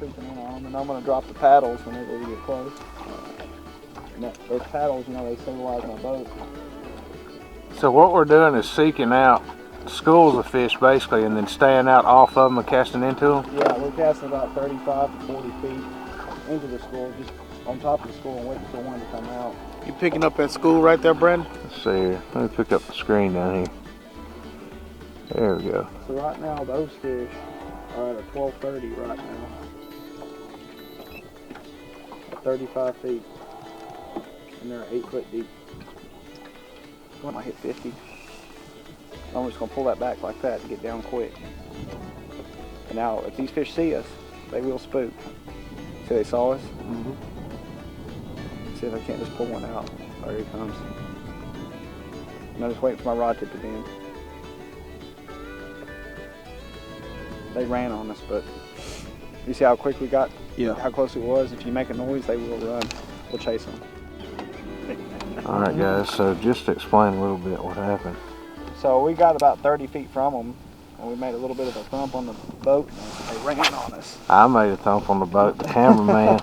creeping in on them, and I'm going to drop the paddles whenever we get close. And those paddles, you know, they stabilize my boat. So what we're doing is seeking out schools of fish basically, and then staying out off of them and casting into them? Yeah, we're casting about 35 to 40 feet into the school, just on top of the school and waiting for one to come out. You picking up at school right there, Brandon? Let's see here. Let me pick up the screen down here. There we go. So right now, those fish are at a 1230 right now. At 35 feet. And they're 8 foot deep. I might hit 50. I'm just going to pull that back like that and get down quick. And now, if these fish see us, they will spook. See, they saw us? Mm-hmm. See if I can't just pull one out. There he comes. And I'm just waiting for my rod tip to bend. They ran on us, but you see how quick we got? Yeah. How close it was? If you make a noise, they will run. We'll chase them. All right, guys, so just to explain a little bit what happened. So we got about 30 feet from them, and we made a little bit of a thump on the boat, and they ran on us. I made a thump on the boat, the cameraman.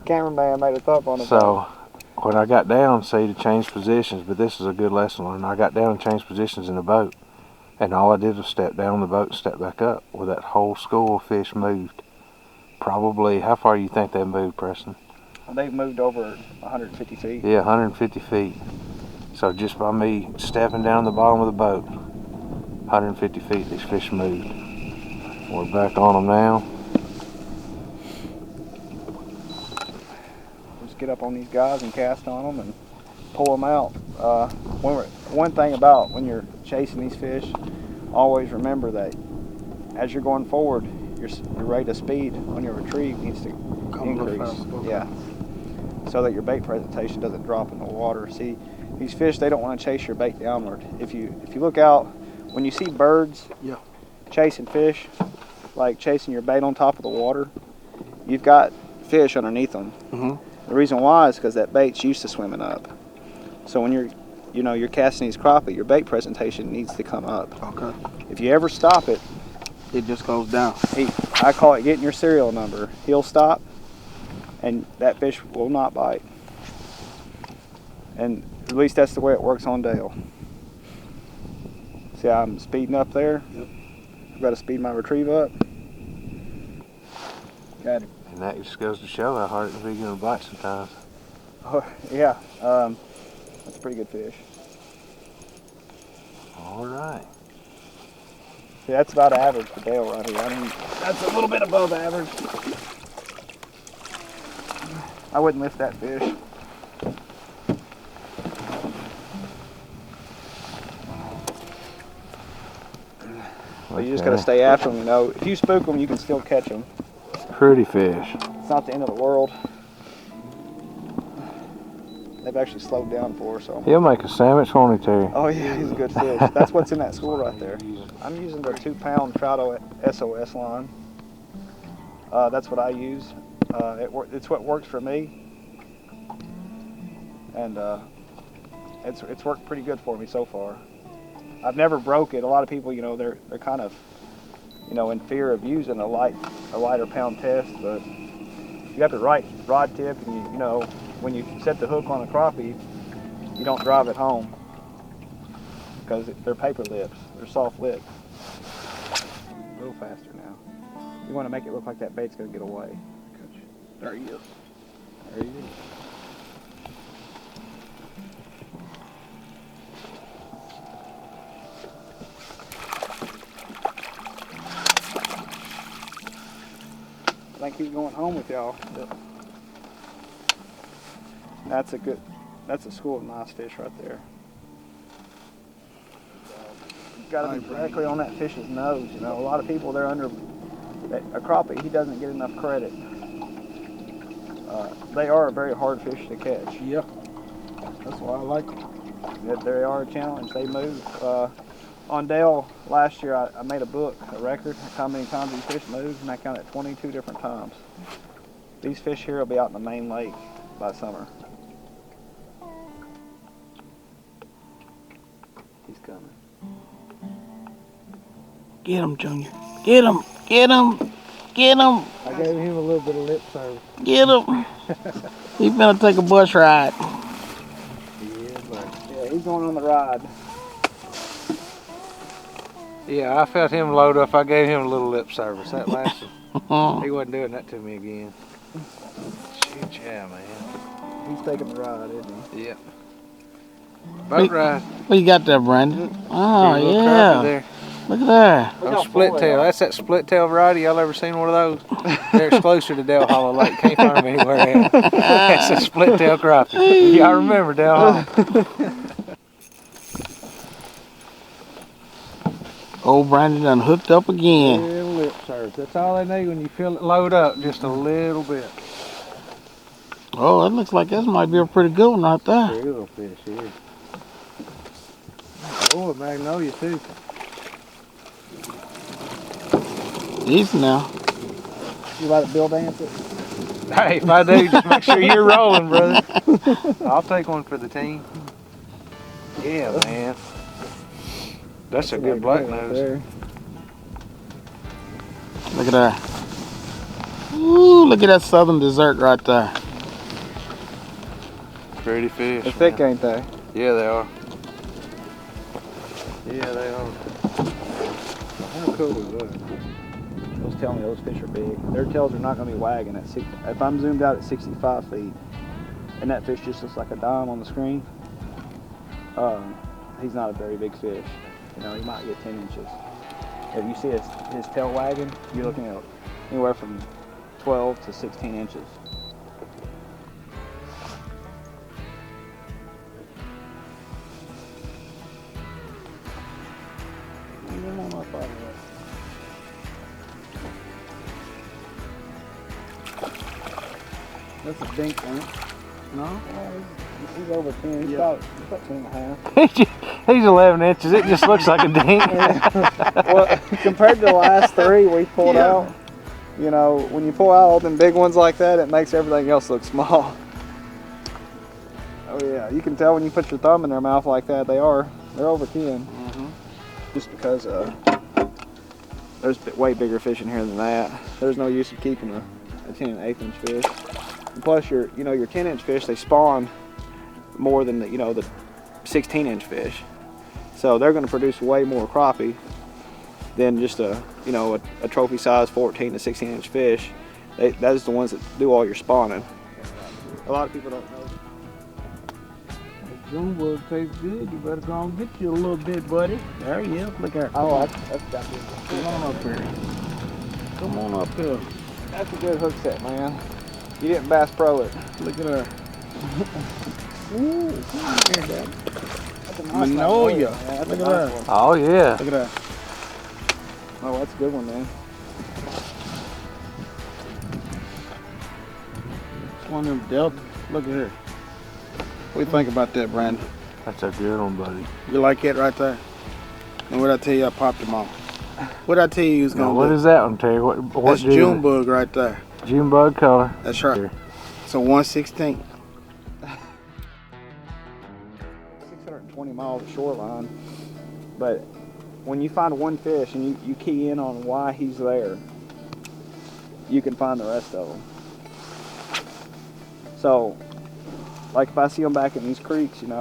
Cameraman made a thump on the boat. So when I got down, see, to change positions, but this is a good lesson learned. I got down and changed positions in the boat, and all I did was step down on the boat and step back up. Well, that whole school of fish moved. Probably, how far do you think they moved, Preston? They've moved over 150 feet. Yeah, 150 feet. So just by me stepping down the bottom of the boat, 150 feet, these fish moved. We're back on them now. Just get up on these guys and cast on them and pull them out. One thing about when you're chasing these fish, always remember that as you're going forward, your rate of speed on your retrieve needs to increase. Yeah, so that your bait presentation doesn't drop in the water. See, these fish, they don't want to chase your bait downward. If you look out, when you see birds chasing fish, like chasing your bait on top of the water, you've got fish underneath them. Mm-hmm. The reason why is because that bait's used to swimming up. So when you're casting these crappie, your bait presentation needs to come up. Okay. If you ever stop it, it just goes down. I call it getting your serial number. He'll stop, and that fish will not bite. And at least that's the way it works on Dale. See, I'm speeding up there. Yep. I've got to speed my retrieve up. Got it. And that just goes to show how hard it can be getting a bite sometimes. Oh, yeah. That's a pretty good fish. All right. See, that's about average for Dale right here. I mean, that's a little bit above average. I wouldn't lift that fish. But you just got to stay after them, you know. If you spook them, you can still catch them. Pretty fish. It's not the end of the world. They've actually slowed down for us. So. He'll make a sandwich, won't he, Terry? Oh yeah, he's a good fish. That's what's in that school right there. I'm using the 2-pound Trouto SOS line. That's what I use. It's what works for me. And it's worked pretty good for me so far. I've never broke it. A lot of people, you know, they're kind of, you know, in fear of using a lighter pound test, but you have the right rod tip, and you know, when you set the hook on a crappie, you don't drive it home because they're paper lips. They're soft lips. A little faster now. You want to make it look like that bait's going to get away. There he is. There he is. I think he's going home with y'all. Yep. That's a school of nice fish right there. You've got to be directly on that fish's nose. You know, a lot of people, they're under a crappie. He doesn't get enough credit. They are a very hard fish to catch. Yeah, that's why I like them. They are a challenge. They move. On Dale last year, I made a book, a record, how many times these fish moved, and I counted 22 different times. These fish here will be out in the main lake by summer. He's coming. Get him, Junior. Get him. Get him. Get him. I gave him a little bit of lip service. Get him. He finna take a bus ride. Yeah, he's going on the ride. Yeah, I felt him load up. I gave him a little lip service. That lasted. He wasn't doing that to me again. Shoot, yeah, man. He's taking the ride, isn't he? Yep. Boat ride. What you got there, Brandon? Oh, See a little crappie yeah. there. Look at that. Those split tail. That's that split tail variety. Y'all ever seen one of those? They're exclusive to Del Hollow Lake. Can't find them anywhere else. That's a split tail crappie. Y'all remember Del Hollow? Old Brandon done hooked up again. Little lip service. That's all they need when you feel it load up. Just a little bit. Oh, that looks like this might be a pretty good one right there. Big little fish here. Oh, a magnolia too. Decent now. You like to bill dance it? Hey, if I do, just make sure you're rolling, brother. I'll take one for the team. Yeah, man. That's a good black nose. Look at that. Ooh, look at that southern dessert right there. Pretty fish. They're thick, man. ain't they? Yeah, they are. Yeah, they are. How cool is that? Those tell me those fish are big. Their tails are not going to be wagging at 60. If I'm zoomed out at 65 feet, and that fish just looks like a dime on the screen, he's not a very big fish. You know, he might get 10 inches. If you see his tail wagging, you're looking at anywhere from 12 to 16 inches. That's a dink on it. No? He's over 10. He's about 10 and a half. He's 11 inches. It just looks like a dink. Well, compared to the last three we pulled out, you know, when you pull out all them big ones like that, it makes everything else look small. Oh yeah, you can tell when you put your thumb in their mouth like that, they're over 10. Just because there's way bigger fish in here than that. There's no use of keeping a 10 1/8 inch fish. And plus your 10 inch fish, they spawn more than the 16 inch fish. So they're going to produce way more crappie than just a trophy size 14 to 16 inch fish. Those are the ones that do all your spawning. A lot of people don't know. June bug tastes good. You better go and get you a little bit, buddy. There he is. Look at Oh, that's got to be. Come on up here. Come on up here. That's a good hook set, man. You didn't Bass Pro it. Look at her. Ooh, come on here, Dad. That's a nice Magnolia. one, man. That's Look a at nice that. one. Oh, yeah. Look at that. Oh, that's a good one, man. It's one of them Delta. Look at her. What do you think about that, Brandon? That's a good one, buddy. You like it right there? And what I tell you, I popped them off. What I tell you was Now, gonna what do? is that one, Terry? What That's June bug right there. June bug color. That's right. So 1/16. 620 miles of shoreline, but when you find one fish and you key in on why he's there, you can find the rest of them. So, like if I see them back in these creeks, and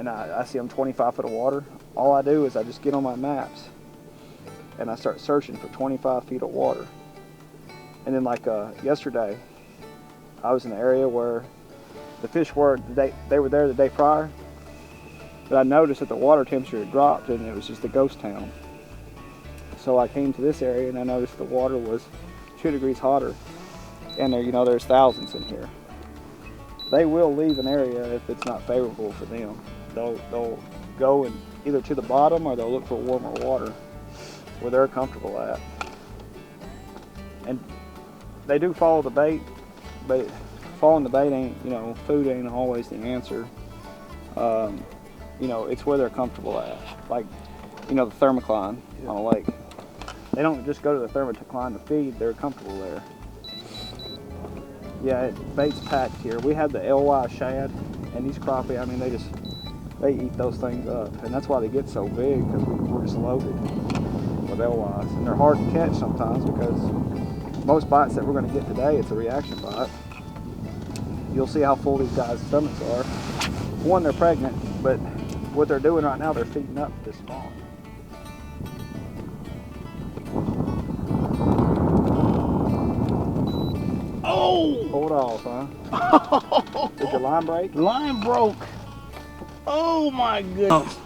I see them 25 foot of water, all I do is I just get on my maps and I start searching for 25 feet of water. And then like yesterday, I was in an area where the fish were they were there the day prior, but I noticed that the water temperature had dropped and it was just a ghost town. So I came to this area and I noticed the water was 2 degrees hotter, and there's thousands in here. They will leave an area if it's not favorable for them. They'll go and either to the bottom or they'll look for warmer water where they're comfortable at. And they do follow the bait, but following the bait ain't, food ain't always the answer. It's where they're comfortable at. Like, the thermocline on a lake. They don't just go to the thermocline to feed, they're comfortable there. Yeah, bait's packed here. We had the LY shad, and these crappie, I mean, they eat those things up. And that's why they get so big, because we're just loaded. with alewives, and they're hard to catch sometimes because most bites that we're going to get today, it's a reaction bite. You'll see how full these guys' stomachs are. One, they're pregnant, but what they're doing right now, they're feeding up this spawn. Oh! Pull it off, huh? Did your line break? Line broke. Oh my goodness.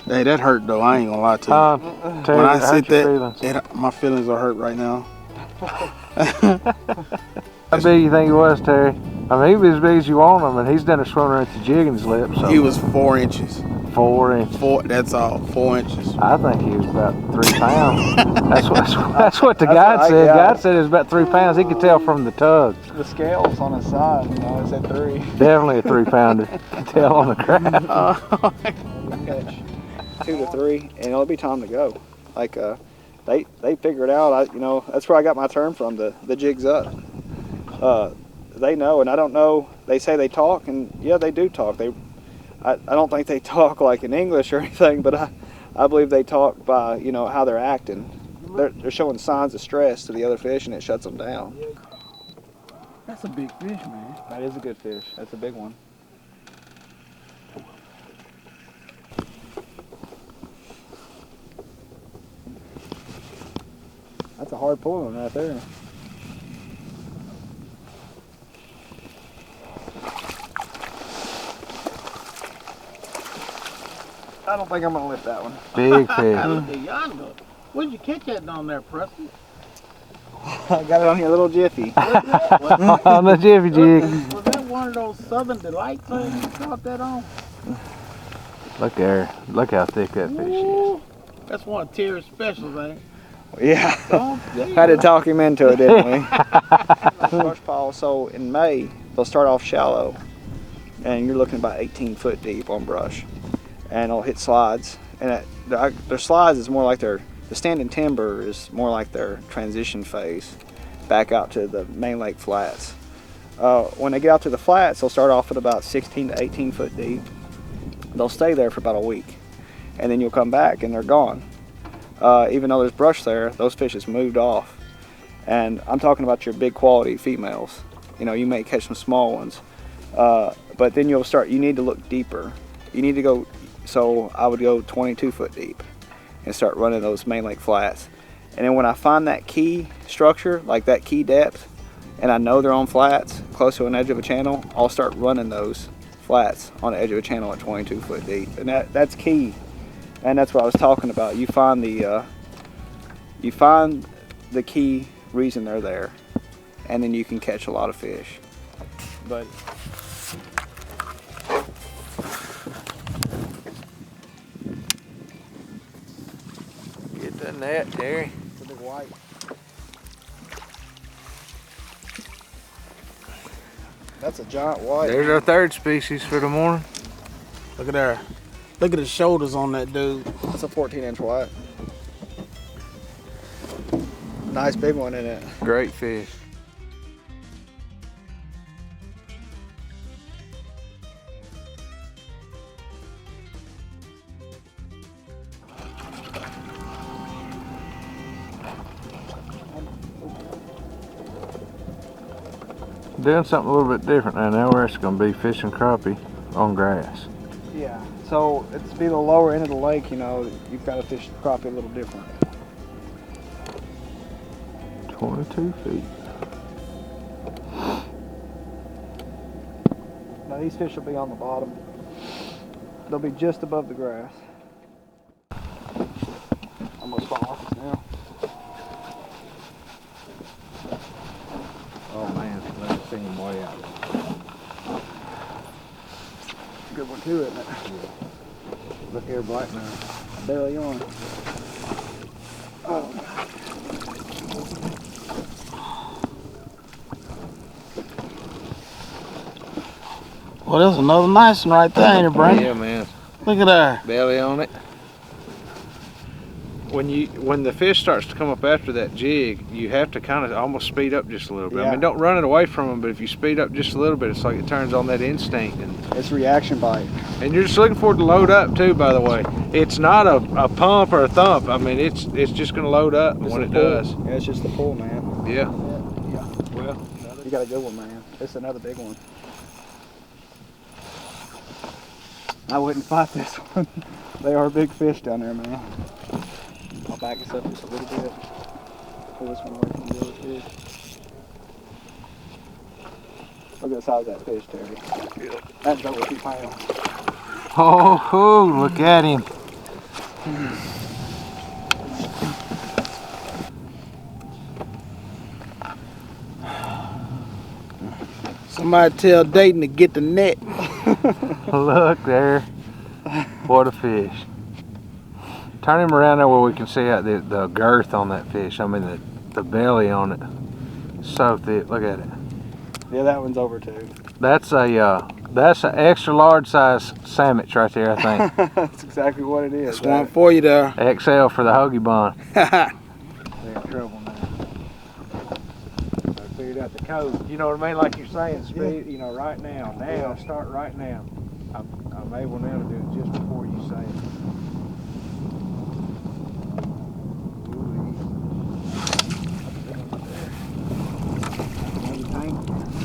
Hey, that hurt though. I ain't gonna lie to you. Terry, When I hurt sit your that, my feelings are hurt right now. How big you think he was, Terry? I mean, he was as big as you want him, and he's done a swimming at the jig in his lip. So He was 4 inches. 4 inches. That's all. 4 inches. I think he was about 3 pounds. That's what the guide said. Guide said it was about 3 pounds. He could tell from the tug. The scales on his side, you know, it said 3. Definitely a 3-pounder. Could tell on the crab. Catch 2 to 3, and it'll be time to go. Like they figure it out. You know, that's where I got my term from. The jig's up. They know, and I don't know. They say they talk, and yeah, they do talk. I don't think they talk like in English or anything, but I believe they talk by, you know, how they're acting. They're showing signs of stress to the other fish, and it shuts them down. That's a big fish, man. That is a good fish. That's a big one. That's a hard pulling one right there. I don't think I'm gonna lift that one. Big fish. Where'd you catch that down there, Preston? I got it on your little jiffy. On the jiffy jig. Was that one of those Southern Delight things you caught that on? Look there. Look how thick that fish is. That's one of Terry's specials, ain't it? Yeah. Oh, Had to talk him into it, didn't we? Brush pile, so in May, they'll start off shallow, and you're looking about 18 foot deep on brush. And they'll hit slides. And their slides is more like the standing timber is more like their transition phase back out to the main lake flats. When they get out to the flats, they'll start off at about 16 to 18 foot deep. They'll stay there for about a week, and then you'll come back and they're gone. Even though there's brush there, those fish has moved off. And I'm talking about your big quality females. You know, you may catch some small ones, but then you need to look deeper. You need to go, so I would go 22 foot deep and start running those main lake flats. And then when I find that key structure, like that key depth, and I know they're on flats close to an edge of a channel, I'll start running those flats on the edge of a channel at 22 foot deep. And that's key. And that's what I was talking about. You find the key reason they're there, and then you can catch a lot of fish. But Get the net, Terry. it's a big white. That's a giant white. There's our third species for the morning. Look at there. Look at the shoulders on that dude. That's a 14-inch white. Nice big one in it. Great fish. Doing something a little bit different now. We're actually going to be fishing crappie on grass. Yeah. So it's be the lower end of the lake, you know, you've got to fish crappie a little different. 22 feet. Now these fish will be on the bottom. They'll be just above the grass. Almost fall off us now. Oh man, let's see him way out. Good one too, isn't it? Look here, black now. Barely on. Oh. Well, there's another nice one right there, ain't it, Brandon? Yeah, man. Look at there. Belly on it. when the fish starts to come up after that jig, you have to kind of almost speed up just a little bit. Yeah. I mean, don't run it away from them, but if you speed up just a little bit, it's like it turns on that instinct. And It's reaction bite. you're just looking for it to load up too, by the way. It's not a pump or a thump. I mean, it's just going to load up when it does. Yeah, it's just the pull, man. Yeah. Well, you got a good one, man. This is another big one. I wouldn't fight this one. They are big fish down there, man. I'll back this up just a little bit. Pull this one away from the other fish. Look at the size of that fish, Terry. That's over 2 pounds. Oh, look at him. Somebody tell Dayton to get the net. Look there. What a fish. Turn him around there where we can see out the girth on that fish. I mean the belly on it. So thick. Look at it. Yeah, that one's over 2. That's an extra large size sandwich right there, I think. That's exactly what it is. That's one for you there. XL for the hoagie bun. They're in trouble now. I figured out the code. You know what I mean? Like you're saying, speed. You know, right now. Start right now. I'm able now to do it just before you say it.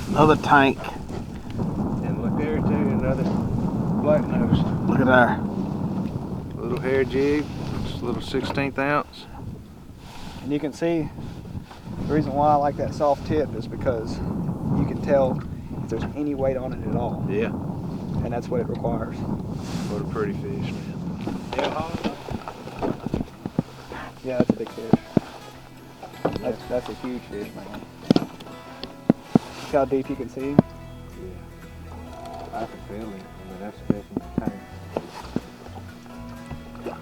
Another tank. And look there too, another black nose. Look at there. Little hair jig, just a little 1/16 ounce. And you can see the reason why I like that soft tip is because you can tell if there's any weight on it at all. Yeah. And that's what it requires. What a pretty fish, man. Yeah, that's a big fish. That's a huge fish, man. See how deep you can see him? Yeah. I can feel him. I mean, that's fishing the tank.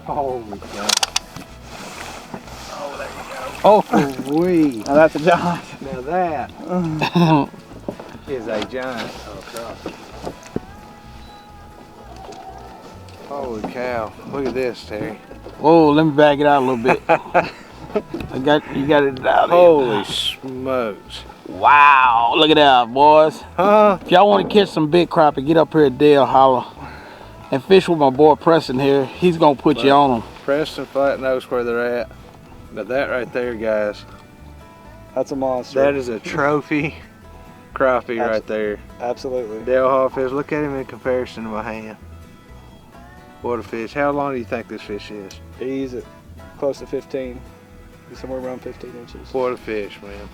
Holy cow. Oh, there you go. Oh, wee. Now that's a giant. Now that is a giant. Oh, crappie. Holy cow. Look at this, Terry. Whoa, let me back it out a little bit. You got it out there. Holy smokes. Wow, look at that, boys. Huh? If y'all want to catch some big crappie, get up here at Dale Holler and fish with my boy Preston here. He's going to put you on them. Preston flat knows where they're at. But that right there, guys, That's a monster. that is a trophy crappie right there. Absolutely. Dale Hall fish. Look at him in comparison to my hand. What a fish. How long do you think this fish is? He's at close to 15. He's somewhere around 15 inches. What a fish, man.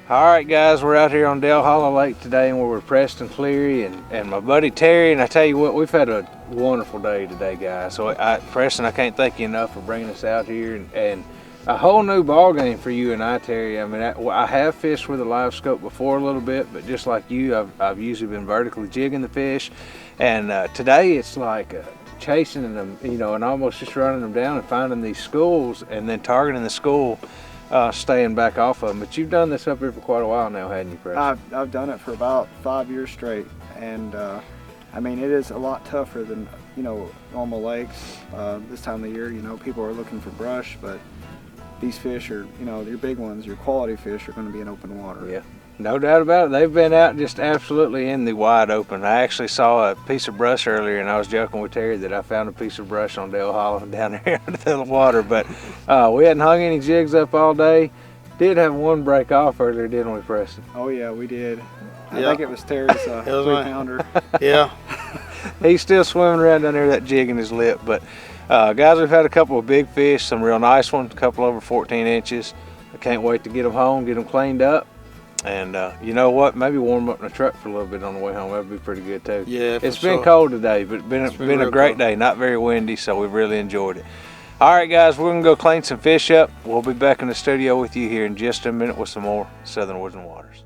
All right, guys, we're out here on Dale Hollow Lake today, and we're with Preston Cleary and my buddy Terry. And I tell you what, we've had a wonderful day today, guys. So, Preston, I can't thank you enough for bringing us out here and a whole new ball game for you and I, Terry. I mean, I have fished with a live scope before a little bit, but just like you, I've usually been vertically jigging the fish. And today it's like chasing them, you know, and almost just running them down and finding these schools and then targeting the school. Staying back off of them. But you've done this up here for quite a while now, hadn't you, Preston? I've done it for about 5 years straight, and I mean, it is a lot tougher than, you know, normal lakes. This time of the year, you know, people are looking for brush, but these fish are, you know, your big ones, your quality fish are going to be in open water. Yeah, no doubt about it. They've been out just absolutely in the wide open. I actually saw a piece of brush earlier, and I was joking with Terry that I found a piece of brush on Dale Hollow down there under the water. But we hadn't hung any jigs up all day. Did have one break off earlier, didn't we, Preston? Oh yeah, we did. I Yeah. think it was Terry's 3-pounder. Yeah. He's still swimming around down there, that jig in his lip. But guys, we've had a couple of big fish, some real nice ones, a couple over 14 inches. I can't wait to get them home, get them cleaned up. And you know what? Maybe warm up in the truck for a little bit on the way home. That'd be pretty good too. Yeah, It's been cold today, but it's been a great day. Not very windy, so we've really enjoyed it. All right, guys, we're gonna go clean some fish up. We'll be back in the studio with you here in just a minute with some more Southern Woods and Waters.